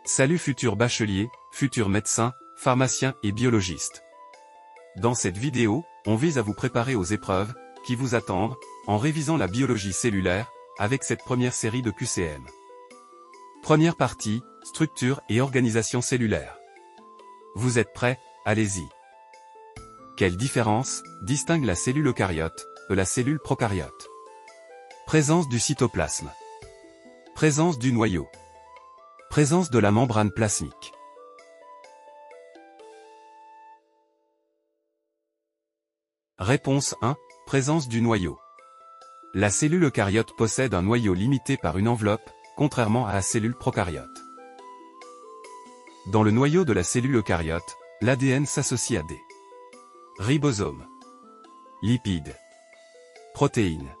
Salut futurs bacheliers, futurs médecins, pharmaciens et biologistes. Dans cette vidéo, on vise à vous préparer aux épreuves qui vous attendent en révisant la biologie cellulaire avec cette première série de QCM. Première partie, structure et organisation cellulaire. Vous êtes prêts? Allez-y. Quelle différence distingue la cellule eucaryote de la cellule procaryote? Présence du cytoplasme. Présence du noyau. Présence de la membrane plasmique. Réponse 1. Présence du noyau. La cellule eucaryote possède un noyau limité par une enveloppe, contrairement à la cellule procaryote. Dans le noyau de la cellule eucaryote, l'ADN s'associe à des ribosomes, lipides, protéines.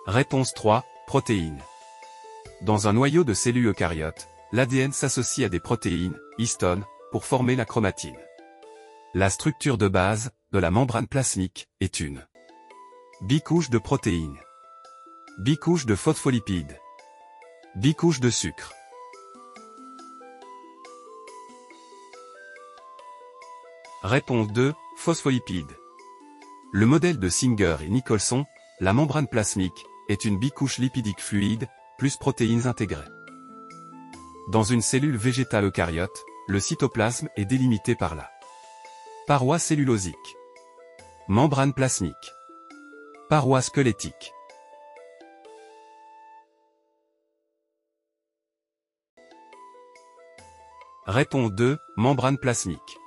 Réponse 3. Protéines. Dans un noyau de cellule eucaryote, l'ADN s'associe à des protéines, histones, pour former la chromatine. La structure de base de la membrane plasmique est une bicouche de protéines, bicouche de phospholipides, bicouche de sucre. Réponse 2. Phospholipides. Le modèle de Singer et Nicholson, la membrane plasmique, est une bicouche lipidique fluide, plus protéines intégrées. Dans une cellule végétale eucaryote, le cytoplasme est délimité par la paroi cellulosique, membrane plasmique, paroi squelettique. Réponse 2. Membrane plasmique.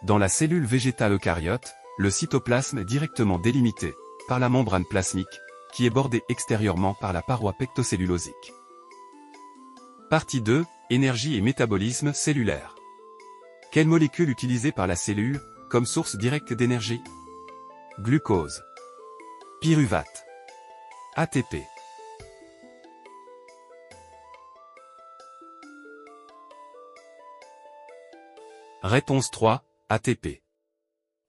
Dans la cellule végétale eucaryote, le cytoplasme est directement délimité par la membrane plasmique, qui est bordée extérieurement par la paroi pectocellulosique. Partie 2. Énergie et métabolisme cellulaire. Quelle molécule utilisée par la cellule comme source directe d'énergie? Glucose, pyruvate, ATP. Réponse 3. ATP.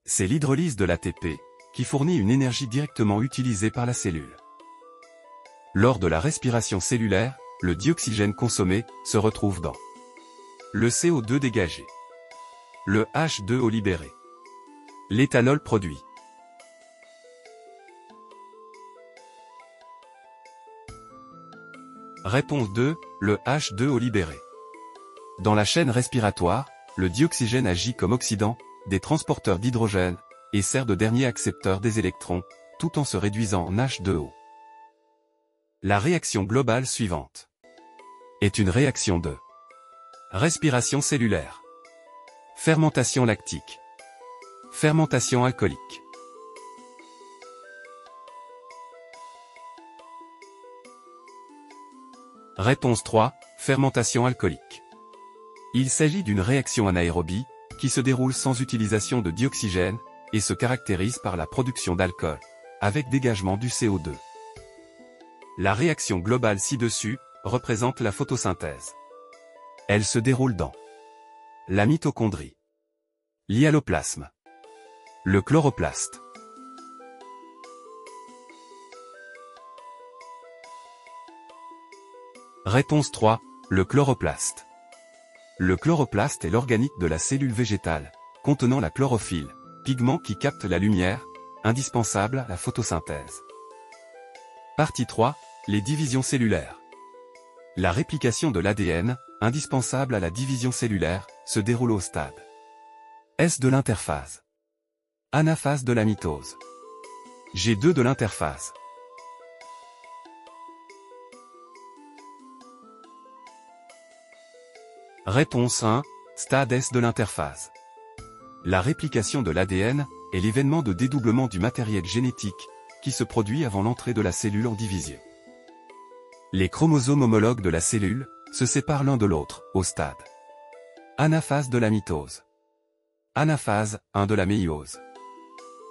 C'est l'hydrolyse de l'ATP qui fournit une énergie directement utilisée par la cellule. Lors de la respiration cellulaire, le dioxygène consommé se retrouve dans le CO2 dégagé, le H2O libéré, l'éthanol produit. Réponse 2. Le H2O libéré. Dans la chaîne respiratoire, le dioxygène agit comme oxydant des transporteurs d'hydrogène et sert de dernier accepteur des électrons, tout en se réduisant en H2O. La réaction globale suivante est une réaction de respiration cellulaire, fermentation lactique, fermentation alcoolique. Réponse 3. Fermentation alcoolique. Il s'agit d'une réaction anaérobie qui se déroule sans utilisation de dioxygène et se caractérise par la production d'alcool, avec dégagement du CO2. La réaction globale ci-dessus représente la photosynthèse. Elle se déroule dans la mitochondrie, l'hyaloplasme, le chloroplaste. Réponse 3. Le chloroplaste. Le chloroplaste est l'organite de la cellule végétale, contenant la chlorophylle, pigment qui capte la lumière, indispensable à la photosynthèse. Partie 3. Les divisions cellulaires. La réplication de l'ADN, indispensable à la division cellulaire, se déroule au stade S de l'interphase, anaphase de la mitose, G2 de l'interphase. Réponse 1. Stade S de l'interphase. La réplication de l'ADN est l'événement de dédoublement du matériel génétique qui se produit avant l'entrée de la cellule en division. Les chromosomes homologues de la cellule se séparent l'un de l'autre au stade anaphase de la mitose, anaphase 1 de la méiose,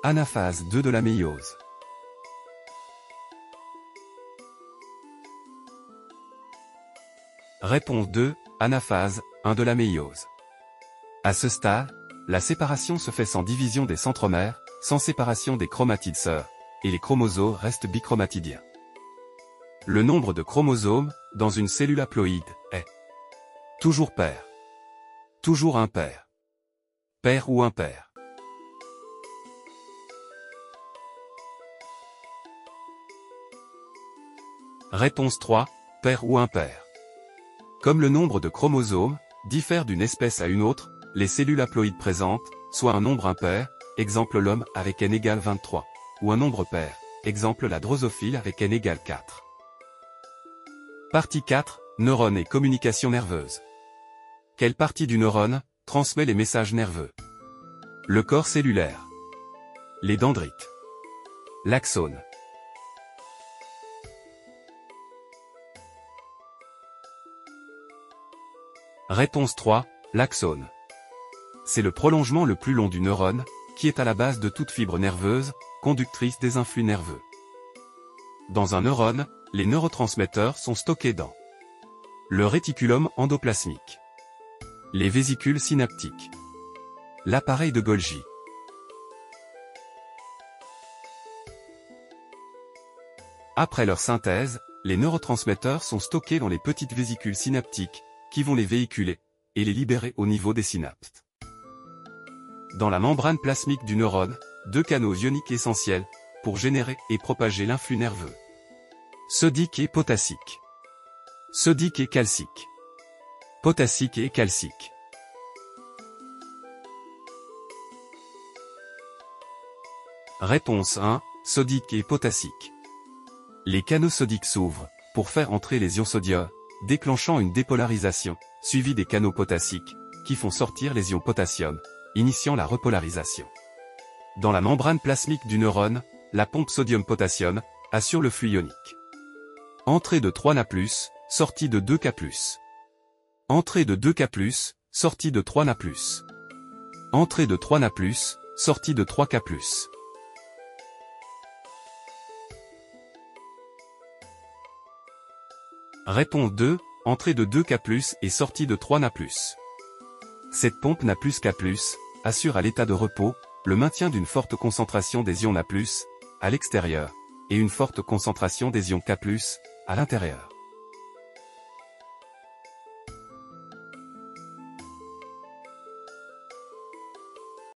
anaphase 2 de la méiose. Réponse 2. Anaphase 1 de la méiose. À ce stade, la séparation se fait sans division des centromères, sans séparation des chromatides sœurs, et les chromosomes restent bichromatidiens. Le nombre de chromosomes, dans une cellule haploïde, est toujours pair. Toujours impair. Pair ou impair. Réponse 3, pair ou impair. Comme le nombre de chromosomes diffère d'une espèce à une autre, les cellules haploïdes présentent soit un nombre impair, exemple l'homme avec n égale 23, ou un nombre pair, exemple la drosophile avec n égale 4. Partie 4, neurones et communication nerveuse. Quelle partie du neurone transmet les messages nerveux? Le corps cellulaire. Les dendrites. L'axone. Réponse 3, l'axone. C'est le prolongement le plus long du neurone, qui est à la base de toute fibre nerveuse, conductrice des influx nerveux. Dans un neurone, les neurotransmetteurs sont stockés dans le réticulum endoplasmique, les vésicules synaptiques, l'appareil de Golgi. Après leur synthèse, les neurotransmetteurs sont stockés dans les petites vésicules synaptiques, qui vont les véhiculer, et les libérer au niveau des synapses. Dans la membrane plasmique du neurone, deux canaux ioniques essentiels, pour générer et propager l'influx nerveux. Sodique et potassique. Sodique et calcique. Potassique et calcique. Réponse 1, sodique et potassique. Les canaux sodiques s'ouvrent, pour faire entrer les ions sodium, déclenchant une dépolarisation, suivie des canaux potassiques, qui font sortir les ions potassium, initiant la repolarisation. Dans la membrane plasmique du neurone, la pompe sodium-potassium assure le flux ionique. Entrée de 3 Na+, sortie de 2 Ka+. Entrée de 2 Ka+, sortie de 3 Na+. Entrée de 3 Na+, sortie de 3 Ka+. Réponse 2, entrée de 2 Ka+, et sortie de 3 Na+. Cette pompe Na+, Ka+, assure à l'état de repos, le maintien d'une forte concentration des ions Na+, à l'extérieur, et une forte concentration des ions Ka+, à l'intérieur.